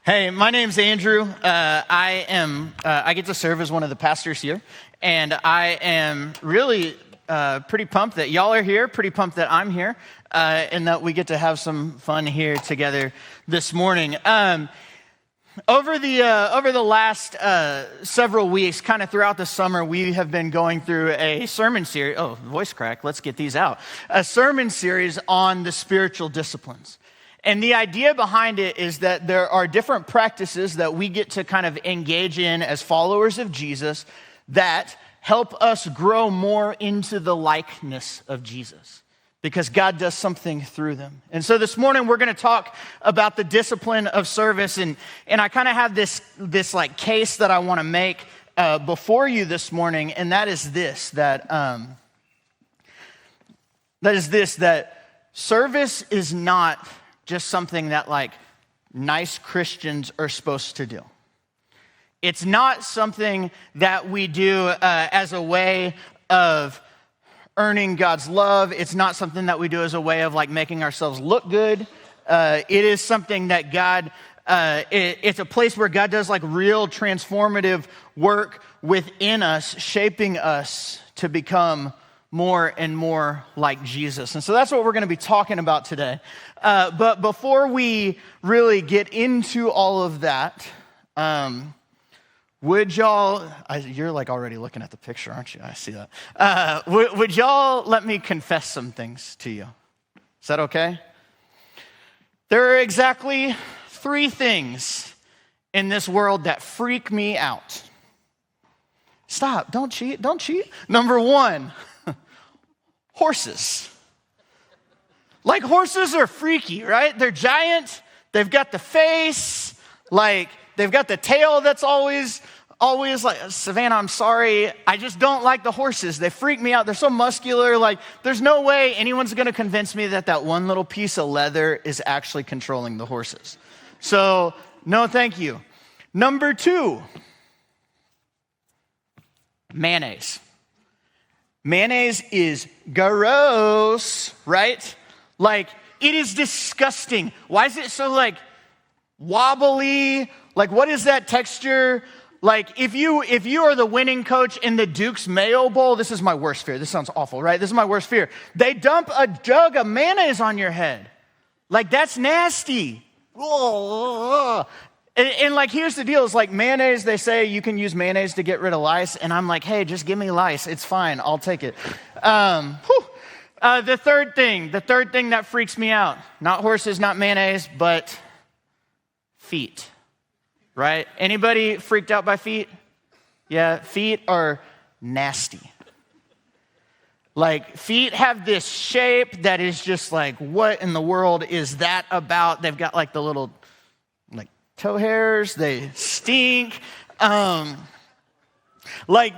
Hey, my name's Andrew. I get to serve as one of the pastors here, and I am really pretty pumped that y'all are here, pretty pumped that I'm here, and that we get to have some fun here together this morning. Over the last several weeks, kind of throughout the summer, we have been going through a sermon series. Oh, voice crack, let's get these out. A sermon series on the spiritual disciplines. And the idea behind it is that there are different practices that we get to kind of engage in as followers of Jesus that help us grow more into the likeness of Jesus, because God does something through them. And so this morning we're going to talk about the discipline of service, and I kind of have this like case that I want to make before you this morning, and that service is not just something that like nice Christians are supposed to do. It's not something that we do as a way of earning God's love. It's not something that we do as a way of like making ourselves look good. It is something that God, it's a place where God does like real transformative work within us, shaping us to become more and more like Jesus. And so that's what we're going to be talking about today. But before we really get into all of that, would y'all, you're like already looking at the picture, aren't you? I see that. Would y'all let me confess some things to you? Is that okay? There are exactly 3 things in this world that freak me out. Stop, don't cheat. Number 1, horses. Like, horses are freaky, right? They're giant. They've got the face. Like, they've got the tail that's always like, Savannah, I'm sorry. I just don't like the horses. They freak me out. They're so muscular. Like, there's no way anyone's going to convince me that one little piece of leather is actually controlling the horses. So, no, thank you. Number 2, mayonnaise. Mayonnaise is gross, right? Like, it is disgusting. Why is it so, like, wobbly? Like, what is that texture? Like, if you are the winning coach in the Duke's Mayo Bowl, this is my worst fear. This sounds awful, right? This is my worst fear. They dump a jug of mayonnaise on your head. Like, that's nasty. And like, here's the deal. It's like mayonnaise, they say you can use mayonnaise to get rid of lice. And I'm like, hey, just give me lice. It's fine. I'll take it. The third thing that freaks me out, not horses, not mayonnaise, but feet, right? Anybody freaked out by feet? Yeah, feet are nasty. Like, feet have this shape that is just like, what in the world is that about? They've got like the little like toe hairs, they stink. Like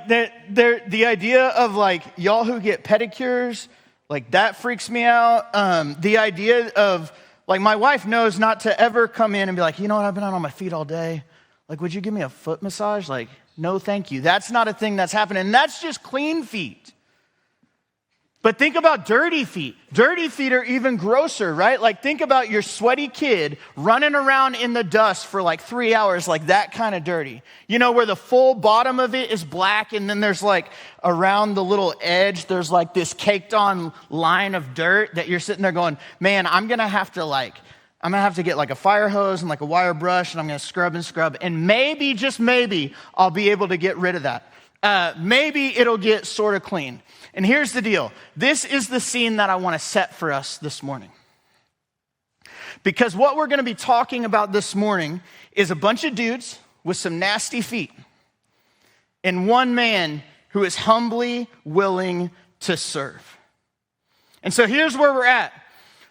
the idea of like y'all who get pedicures, like that freaks me out. The idea of like, my wife knows not to ever come in and be like, you know what, I've been out on my feet all day. Like, would you give me a foot massage? Like, no, thank you. That's not a thing that's happening. That's just clean feet. But think about dirty feet. Dirty feet are even grosser, right? Like, think about your sweaty kid running around in the dust for like 3 hours, like that kind of dirty. You know, where the full bottom of it is black, and then there's like around the little edge, there's like this caked on line of dirt that you're sitting there going, man, I'm going to have to get like a fire hose and like a wire brush, and I'm going to scrub, and maybe, just maybe, I'll be able to get rid of that. Maybe it'll get sort of clean. And here's the deal. This is the scene that I want to set for us this morning. Because what we're going to be talking about this morning is a bunch of dudes with some nasty feet and one man who is humbly willing to serve. And so here's where we're at.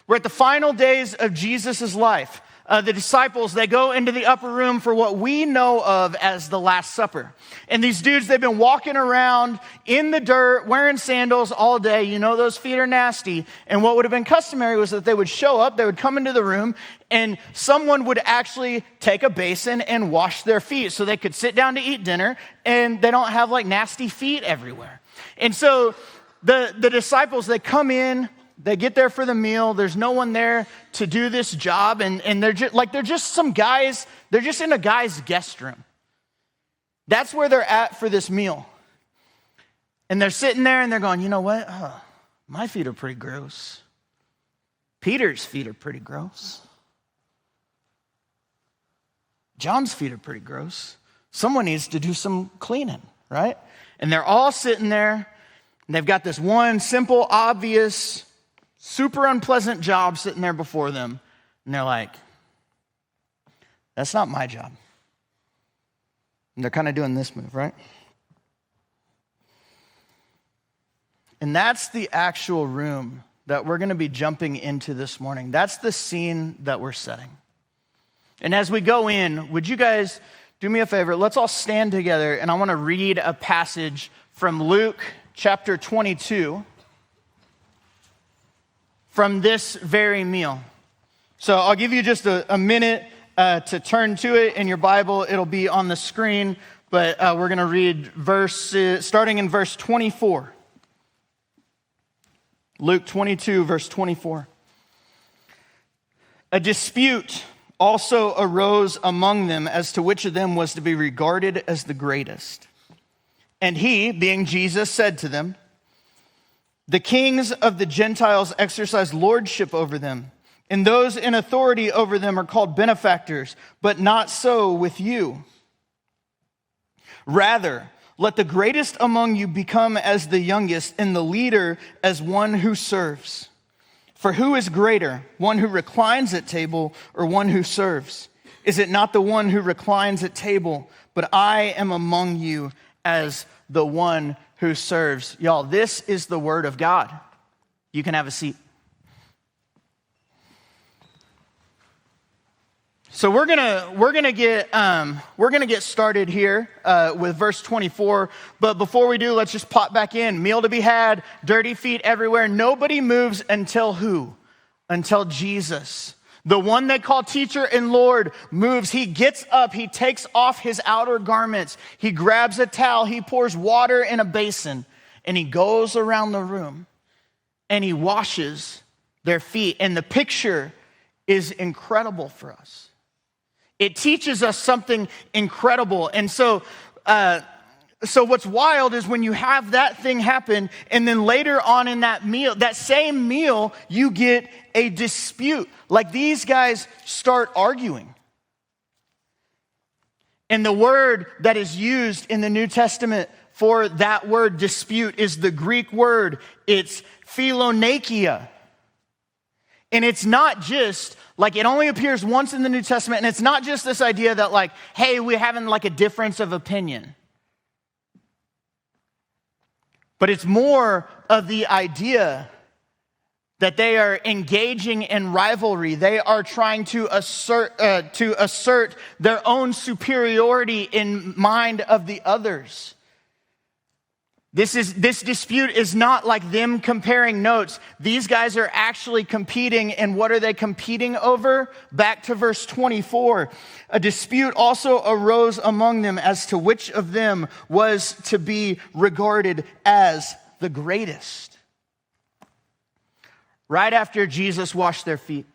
We're at the final days of Jesus' life. The disciples, they go into the upper room for what we know of as the Last Supper. And these dudes, they've been walking around in the dirt, wearing sandals all day. You know those feet are nasty. And what would have been customary was that they would show up, they would come into the room, and someone would actually take a basin and wash their feet so they could sit down to eat dinner, and they don't have like nasty feet everywhere. And so the disciples, they come in, They get there for the meal. There's no one there to do this job. And they're just some guys. They're just in a guy's guest room. That's where they're at for this meal. And they're sitting there and they're going, you know what? My feet are pretty gross. Peter's feet are pretty gross. John's feet are pretty gross. Someone needs to do some cleaning, right? And they're all sitting there, and they've got this one simple, obvious, super unpleasant job sitting there before them. And they're like, that's not my job. And they're kind of doing this move, right? And that's the actual room that we're going to be jumping into this morning. That's the scene that we're setting. And as we go in, would you guys do me a favor? Let's all stand together, and I want to read a passage from Luke chapter 22 from this very meal. So I'll give you just a minute to turn to it in your Bible. It'll be on the screen, but we're going to read starting in verse 24. Luke 22, verse 24. A dispute also arose among them as to which of them was to be regarded as the greatest. And he, being Jesus, said to them, the kings of the Gentiles exercise lordship over them, and those in authority over them are called benefactors, but not so with you. Rather, let the greatest among you become as the youngest, and the leader as one who serves. For who is greater, one who reclines at table or one who serves? Is it not the one who reclines at table? But I am among you as the one who serves. Y'all, this is the word of God. You can have a seat. So we're gonna get started here with verse 24. But before we do, let's just pop back in. Meal to be had, dirty feet everywhere. Nobody moves until who? Until Jesus. The one they call teacher and Lord moves. He gets up. He takes off his outer garments. He grabs a towel. He pours water in a basin, and he goes around the room, and he washes their feet. And the picture is incredible for us. It teaches us something incredible. And so what's wild is when you have that thing happen, and then later on in that meal, that same meal, you get a dispute. Like these guys start arguing. And the word that is used in the New Testament for that word dispute is the Greek word. It's philonakia. And it's not just, like, it only appears once in the New Testament, and it's not just this idea that, like, hey, we're having, like, a difference of opinion. But it's more of the idea that they are engaging in rivalry. They are trying to assert their own superiority in mind of the others. This dispute is not like them comparing notes. These guys are actually competing, and what are they competing over? Back to verse 24. A dispute also arose among them as to which of them was to be regarded as the greatest. Right after Jesus washed their feet,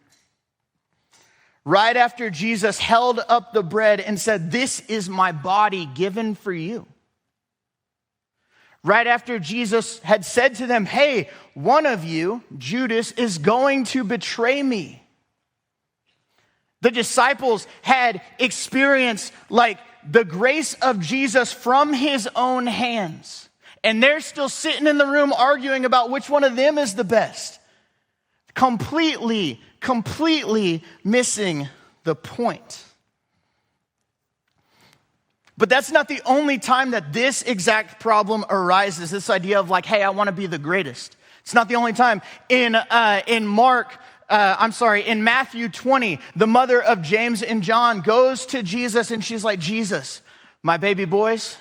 right after Jesus held up the bread and said, "This is my body given for you." Right after Jesus had said to them, hey, one of you, Judas, is going to betray me. The disciples had experienced like the grace of Jesus from his own hands. And they're still sitting in the room arguing about which one of them is the best. Completely missing the point. But that's not the only time that this exact problem arises, this idea of like, hey, I want to be the greatest. It's not the only time. In Matthew 20, the mother of James and John goes to Jesus and she's like, Jesus, my baby boys,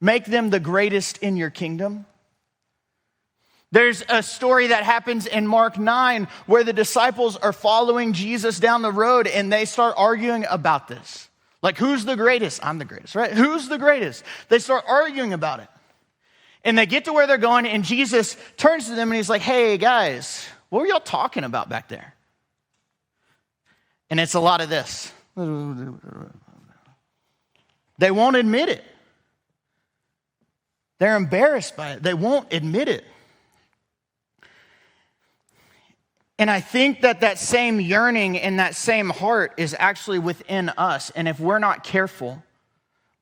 make them the greatest in your kingdom. There's a story that happens in Mark 9 where the disciples are following Jesus down the road and they start arguing about this. Like, who's the greatest? I'm the greatest, right? Who's the greatest? They start arguing about it. And they get to where they're going, and Jesus turns to them and he's like, hey, guys, What were y'all talking about back there? And it's a lot of this. They won't admit it. They're embarrassed by it. They won't admit it. And I think that same yearning and that same heart is actually within us. And if we're not careful,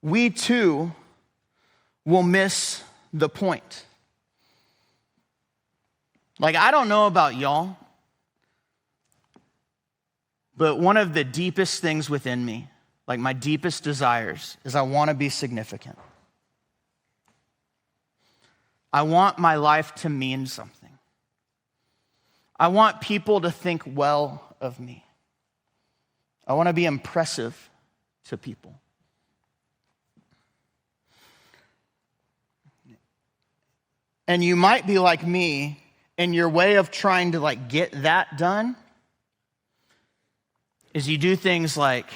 we too will miss the point. Like, I don't know about y'all, but one of the deepest things within me, like my deepest desires, is I want to be significant. I want my life to mean something. I want people to think well of me. I want to be impressive to people. And you might be like me, and your way of trying to get that done is you do things like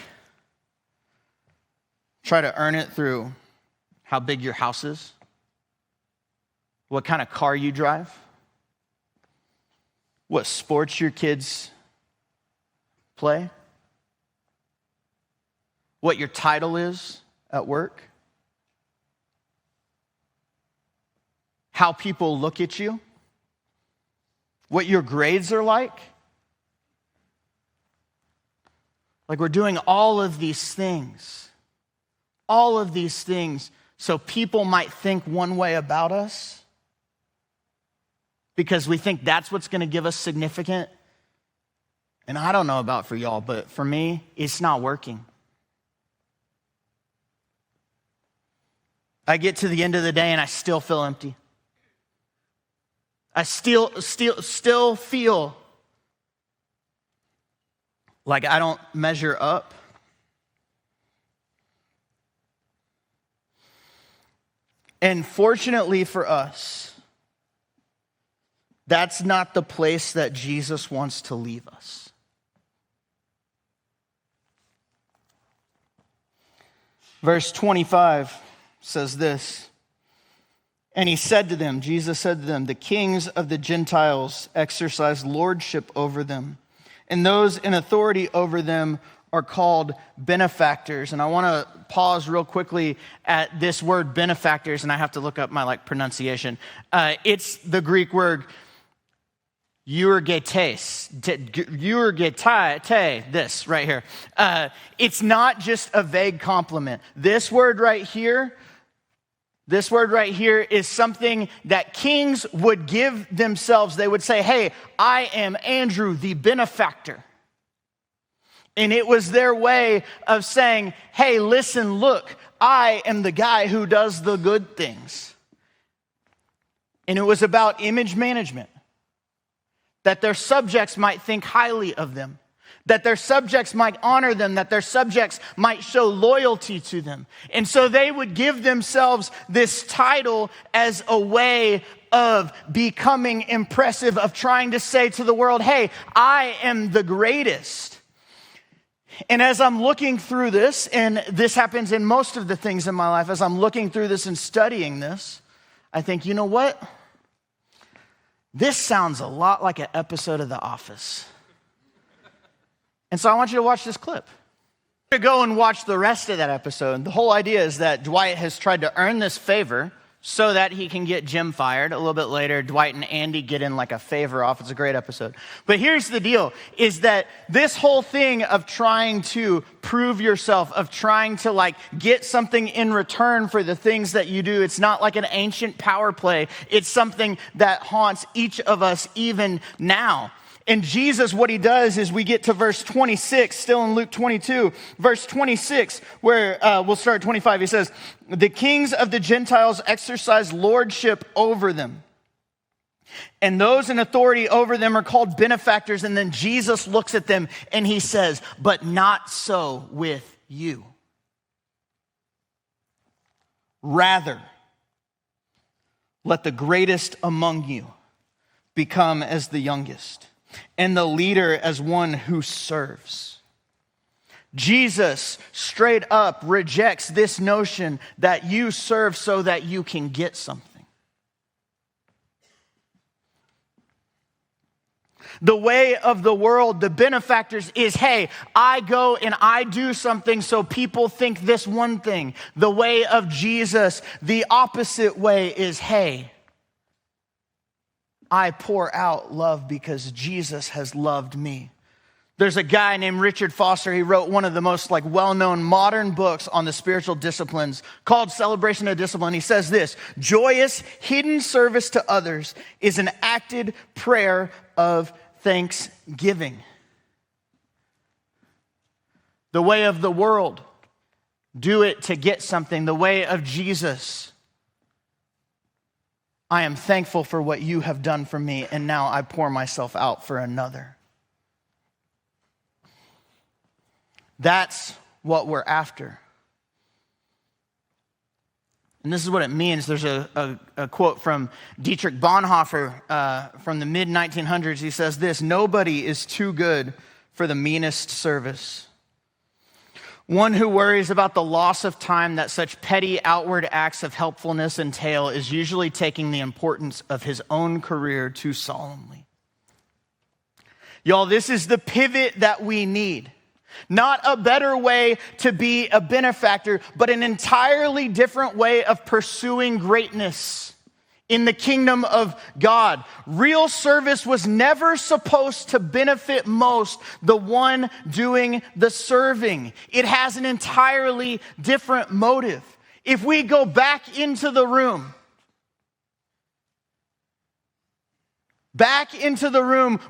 try to earn it through how big your house is, what kind of car you drive, what sports your kids play, what your title is at work, how people look at you, what your grades are like. Like, we're doing all of these things so people might think one way about us because we think that's what's going to give us significant. And I don't know about for y'all, but for me, it's not working. I get to the end of the day and I still feel empty. I still feel like I don't measure up. And fortunately for us, that's not the place that Jesus wants to leave us. Verse 25 says this, and he said to them, Jesus said to them, the kings of the Gentiles exercise lordship over them, and those in authority over them are called benefactors. And I want to pause real quickly at this word benefactors, and I have to look up my pronunciation. It's the Greek word euergetes, this right here. It's not just a vague compliment. This word right here is something that kings would give themselves. They would say, hey, I am Andrew, the benefactor. And it was their way of saying, hey, listen, look, I am the guy who does the good things. And it was about image management, that their subjects might think highly of them, that their subjects might honor them, that their subjects might show loyalty to them. And so they would give themselves this title as a way of becoming impressive, of trying to say to the world, hey, I am the greatest. And as I'm looking through this, and this happens in most of the things in my life, as I'm looking through this and studying this, I think, you know what? This sounds a lot like an episode of The Office. And so I want you to watch this clip. To go and watch the rest of that episode. The whole idea is that Dwight has tried to earn this favor so that he can get Jim fired. A little bit later, Dwight and Andy get in a favor off. It's a great episode. But here's the deal, is that this whole thing of trying to prove yourself, of trying to get something in return for the things that you do, it's not like an ancient power play. It's something that haunts each of us even now. And Jesus, what he does is we get to verse 26, still in Luke 22, verse 26, where we'll start at 25. He says, the kings of the Gentiles exercise lordship over them, and those in authority over them are called benefactors. And then Jesus looks at them and he says, but not so with you. Rather, let the greatest among you become as the youngest, and the leader as one who serves. Jesus straight up rejects this notion that you serve so that you can get something. The way of the world, the benefactors, is, hey, I go and I do something so people think this one thing. The way of Jesus, the opposite way, is, hey, I pour out love because Jesus has loved me. There's a guy named Richard Foster. He wrote one of the most well-known modern books on the spiritual disciplines called Celebration of Discipline. He says this: joyous, hidden service to others is an acted prayer of thanksgiving. The way of the world, do it to get something. The way of Jesus, I am thankful for what you have done for me, and now I pour myself out for another. That's what we're after. And this is what it means. There's a quote from Dietrich Bonhoeffer from the mid-1900s. He says this: nobody is too good for the meanest service. One who worries about the loss of time that such petty outward acts of helpfulness entail is usually taking the importance of his own career too solemnly. Y'all, this is the pivot that we need. Not a better way to be a benefactor, but an entirely different way of pursuing greatness in the kingdom of God. Real service was never supposed to benefit most the one doing the serving. It has an entirely different motive. If we go back into the room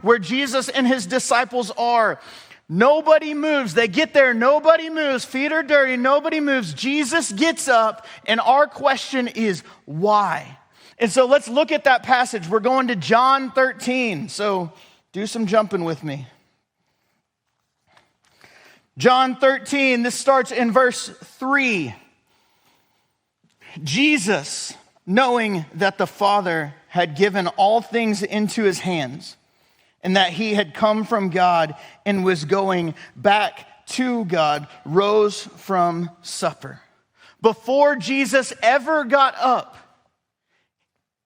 where Jesus and his disciples are, nobody moves. They get there, nobody moves. Feet are dirty, nobody moves. Jesus gets up, and our question is, why? And so let's look at that passage. We're going to John 13. So do some jumping with me. John 13, this starts in verse 3. Jesus, knowing that the Father had given all things into his hands, and that he had come from God and was going back to God, rose from supper. Before Jesus ever got up,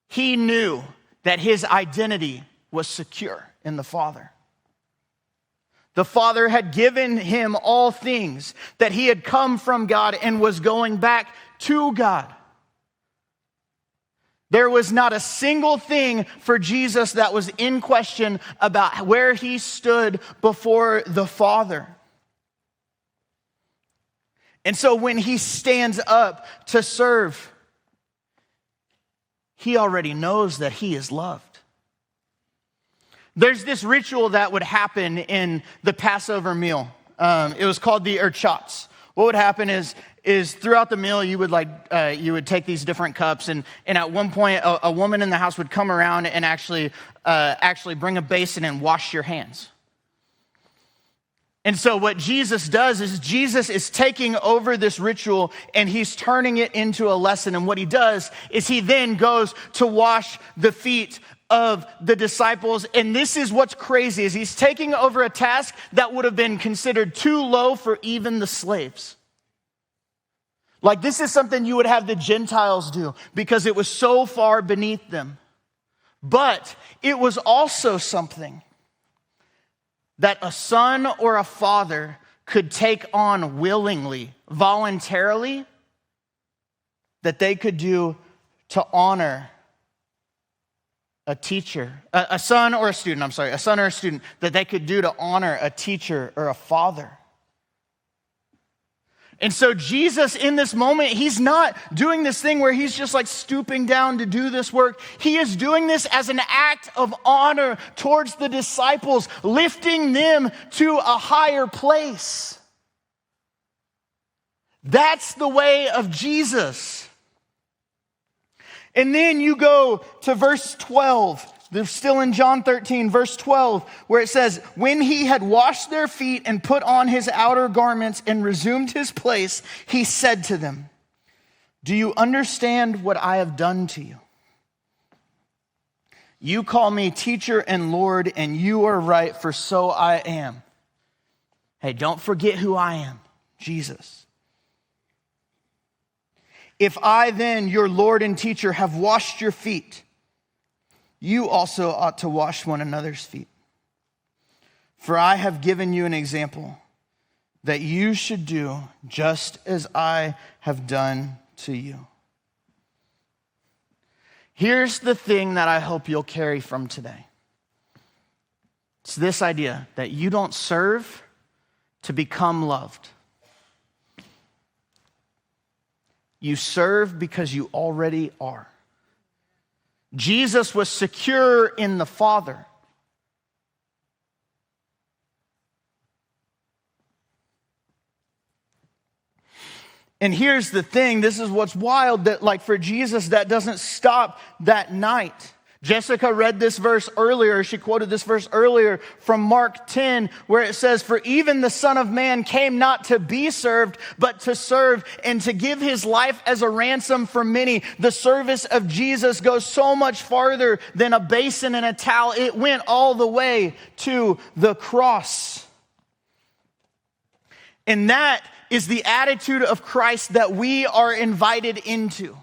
he knew that his identity was secure in the Father. The Father had given him all things, that he had come from God and was going back to God. There was not a single thing for Jesus that was in question about where he stood before the Father. And so when he stands up to serve, he already knows that he is loved. There's this ritual that would happen in the Passover meal. It was called the erchats. What would happen is throughout the meal, you would take these different cups, and at one point, a woman in the house would come around and actually bring a basin and wash your hands. And so what Jesus does is Jesus is taking over this ritual and he's turning it into a lesson. And what he does is he then goes to wash the feet of the disciples. And this is what's crazy, is he's taking over a task that would have been considered too low for even the slaves. Like, this is something you would have the Gentiles do because it was so far beneath them. But it was also something that a son or a father could take on willingly, voluntarily, that they could do to honor a son or a student, that they could do to honor a teacher or a father. And so Jesus, in this moment, he's not doing this thing where he's just stooping down to do this work. He is doing this as an act of honor towards the disciples, lifting them to a higher place. That's the way of Jesus. And then you go to verse 12. They're still in John 13, verse 12, where it says, when he had washed their feet and put on his outer garments and resumed his place, he said to them, do you understand what I have done to you? You call me teacher and Lord, and you are right, for so I am. Hey, don't forget who I am, Jesus. If I then, your Lord and teacher, have washed your feet, you also ought to wash one another's feet. For I have given you an example that you should do just as I have done to you. Here's the thing that I hope you'll carry from today. It's this idea that you don't serve to become loved. You serve because you already are. Jesus was secure in the Father. And here's the thing, this is what's wild, that like for Jesus, that doesn't stop that night. Jessica read this verse earlier, she quoted this verse earlier from Mark 10, where it says, for even the Son of Man came not to be served, but to serve and to give his life as a ransom for many. The service of Jesus goes so much farther than a basin and a towel. It went all the way to the cross. And that is the attitude of Christ that we are invited into.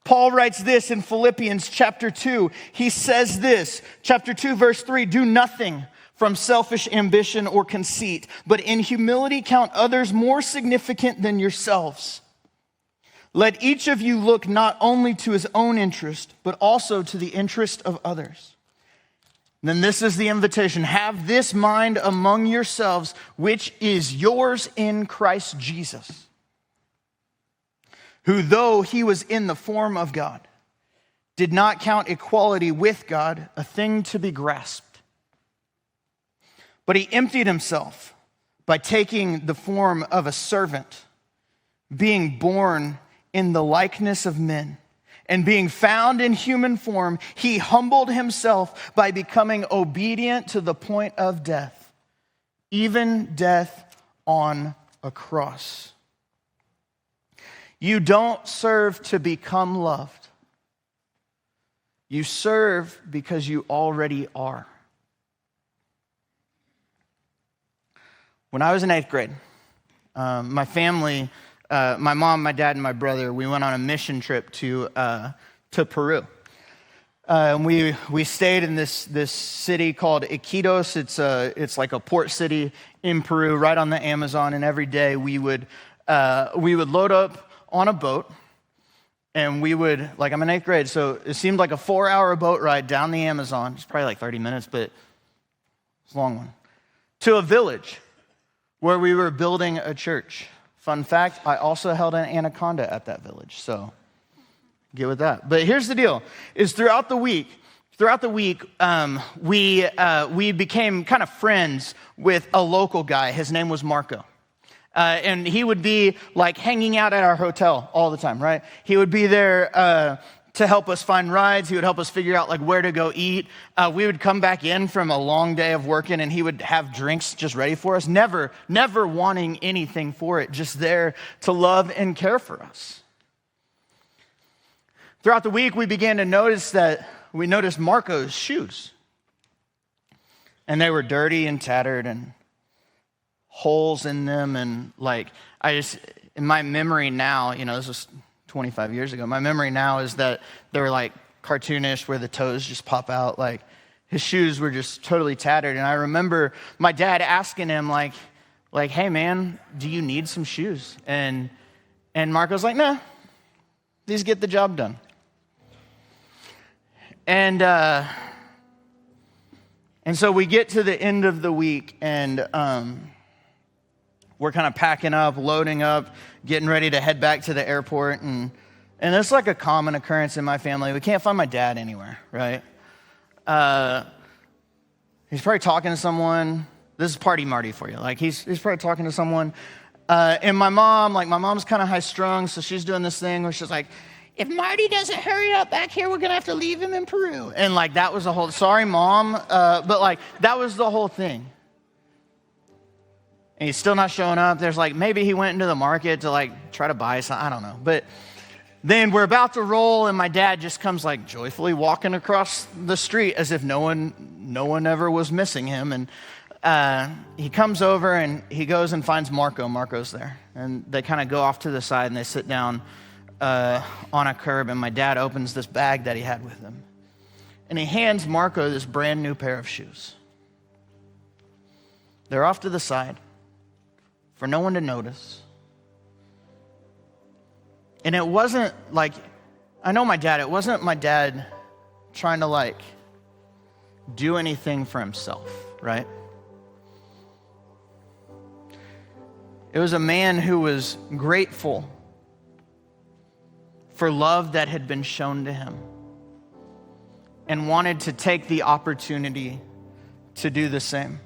Paul writes this in Philippians chapter 2. He says this, chapter 2, verse 3, do nothing from selfish ambition or conceit, but in humility count others more significant than yourselves. Let each of you look not only to his own interest, but also to the interest of others. Then this is the invitation. Have this mind among yourselves, which is yours in Christ Jesus, who though he was in the form of God, did not count equality with God a thing to be grasped. But he emptied himself by taking the form of a servant, being born in the likeness of men. And being found in human form, he humbled himself by becoming obedient to the point of death, even death on a cross. You don't serve to become loved. You serve because you already are. When I was in 8th grade, my family, my mom, my dad, and my brother, we went on a mission trip to Peru. And we stayed in this city called Iquitos. It's like a port city in Peru, right on the Amazon. And every day we would load up on a boat, and we would, like, I'm in 8th grade, so it seemed like a 4-hour boat ride down the Amazon. It's probably like 30 minutes, but it's a long one, to a village where we were building a church. Fun fact, I also held an anaconda at that village, so get with that. But here's the deal, is throughout the week, we became kind of friends with a local guy. His name was Marco. And he would be like hanging out at our hotel all the time, right? He would be there to help us find rides. He would help us figure out like where to go eat. We would come back in from a long day of working, and he would have drinks just ready for us, never wanting anything for it, just there to love and care for us. Throughout the week, we began to noticed Marco's shoes. And they were dirty and tattered and holes in them. And like, in my memory now, this was 25 years ago, my memory now is that they were like cartoonish where the toes just pop out. Like, his shoes were just totally tattered. And I remember my dad asking him like, hey man, do you need some shoes? And Marco's like, nah, these get the job done. And so we get to the end of the week, and we're kind of packing up, loading up, getting ready to head back to the airport. And it's like a common occurrence in my family. We can't find my dad anywhere, right? He's probably talking to someone. This is Party Marty for you. Like, he's probably talking to someone. And my mom's kind of high strung, so she's doing this thing where she's like, if Marty doesn't hurry up back here, we're going to have to leave him in Peru. And like, that was the whole, sorry mom, but like, that was the whole thing. And he's still not showing up. There's like, maybe he went into the market to like try to buy something, I don't know. But then we're about to roll, and my dad just comes like joyfully walking across the street as if no one ever was missing him. And he comes over and he goes and finds Marco. Marco's there. And they kind of go off to the side and they sit down on a curb, and my dad opens this bag that he had with him. And he hands Marco this brand new pair of shoes. They're off to the side for no one to notice. And it wasn't like, I know my dad, it wasn't my dad trying to like do anything for himself, right? It was a man who was grateful for love that had been shown to him and wanted to take the opportunity to do the same.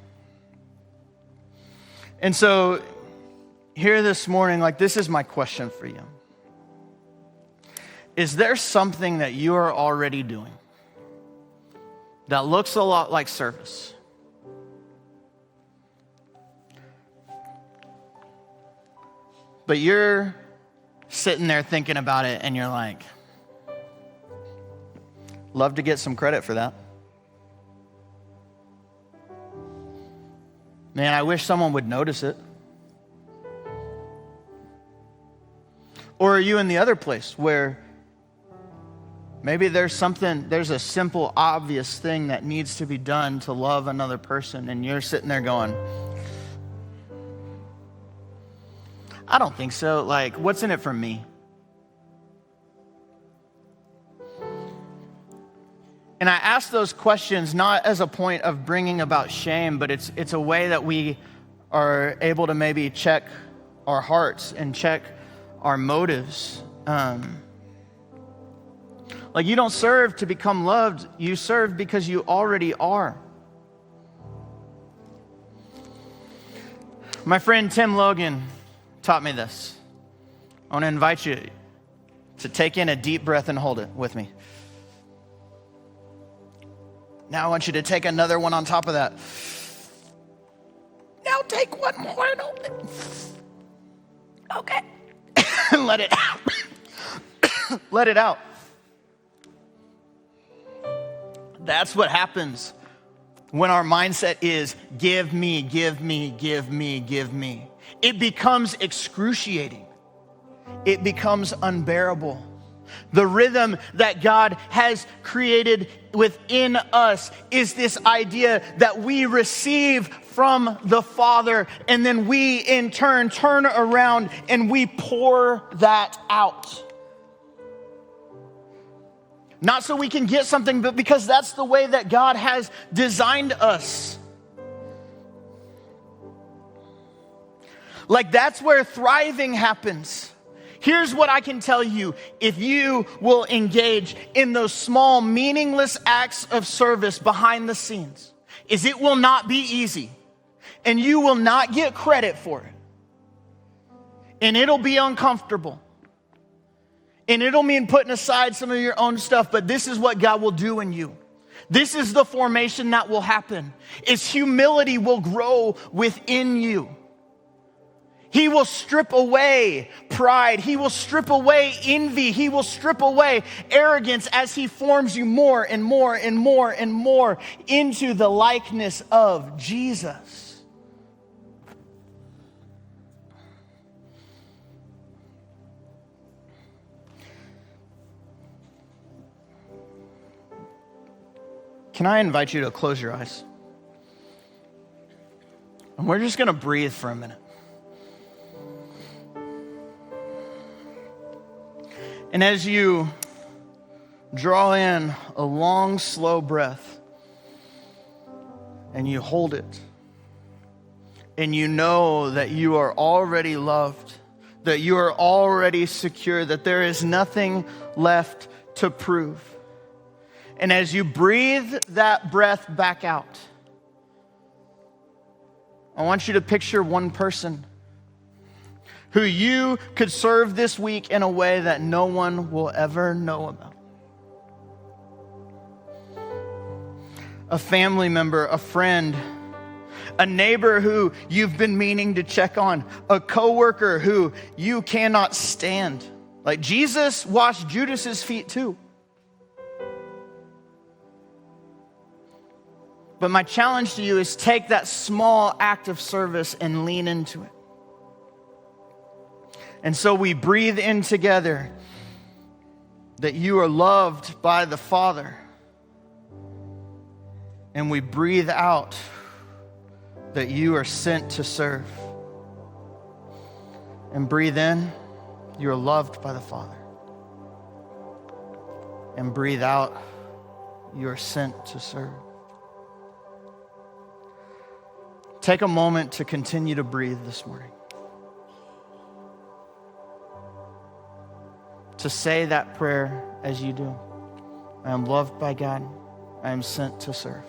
And so here this morning, like, this is my question for you. Is there something that you are already doing that looks a lot like service? But you're sitting there thinking about it and you're like, love to get some credit for that. Man, I wish someone would notice it. Or are you in the other place where maybe there's a simple, obvious thing that needs to be done to love another person, and you're sitting there going, I don't think so. Like, what's in it for me? And I ask those questions not as a point of bringing about shame, but it's a way that we are able to maybe check our hearts and check our motives. Like, you don't serve to become loved. You serve because you already are. My friend Tim Logan taught me this. I want to invite you to take in a deep breath and hold it with me. Now I want you to take another one on top of that. Now take one more and hold it. Okay. Let it out. Let it out. That's what happens when our mindset is give me, give me, give me, give me. It becomes excruciating. It becomes unbearable. The rhythm that God has created within us is this idea that we receive from the Father, and then we in turn turn around and we pour that out. Not so we can get something, but because that's the way that God has designed us. Like, that's where thriving happens. Here's what I can tell you. If you will engage in those small, meaningless acts of service behind the scenes, is it will not be easy. And you will not get credit for it. And it'll be uncomfortable. And it'll mean putting aside some of your own stuff, but this is what God will do in you. This is the formation that will happen, is humility will grow within you. He will strip away pride. He will strip away envy. He will strip away arrogance as he forms you more and more and more and more into the likeness of Jesus. Can I invite you to close your eyes? And we're just going to breathe for a minute. And as you draw in a long, slow breath, and you hold it, and you know that you are already loved, that you are already secure, that there is nothing left to prove. And as you breathe that breath back out, I want you to picture one person who you could serve this week in a way that no one will ever know about. A family member, a friend, a neighbor who you've been meaning to check on, a coworker who you cannot stand. Like, Jesus washed Judas's feet too. But my challenge to you is take that small act of service and lean into it. And so we breathe in together that you are loved by the Father. And we breathe out that you are sent to serve. And breathe in, you are loved by the Father. And breathe out, you are sent to serve. Take a moment to continue to breathe this morning. To say that prayer as you do. I am loved by God. I am sent to serve.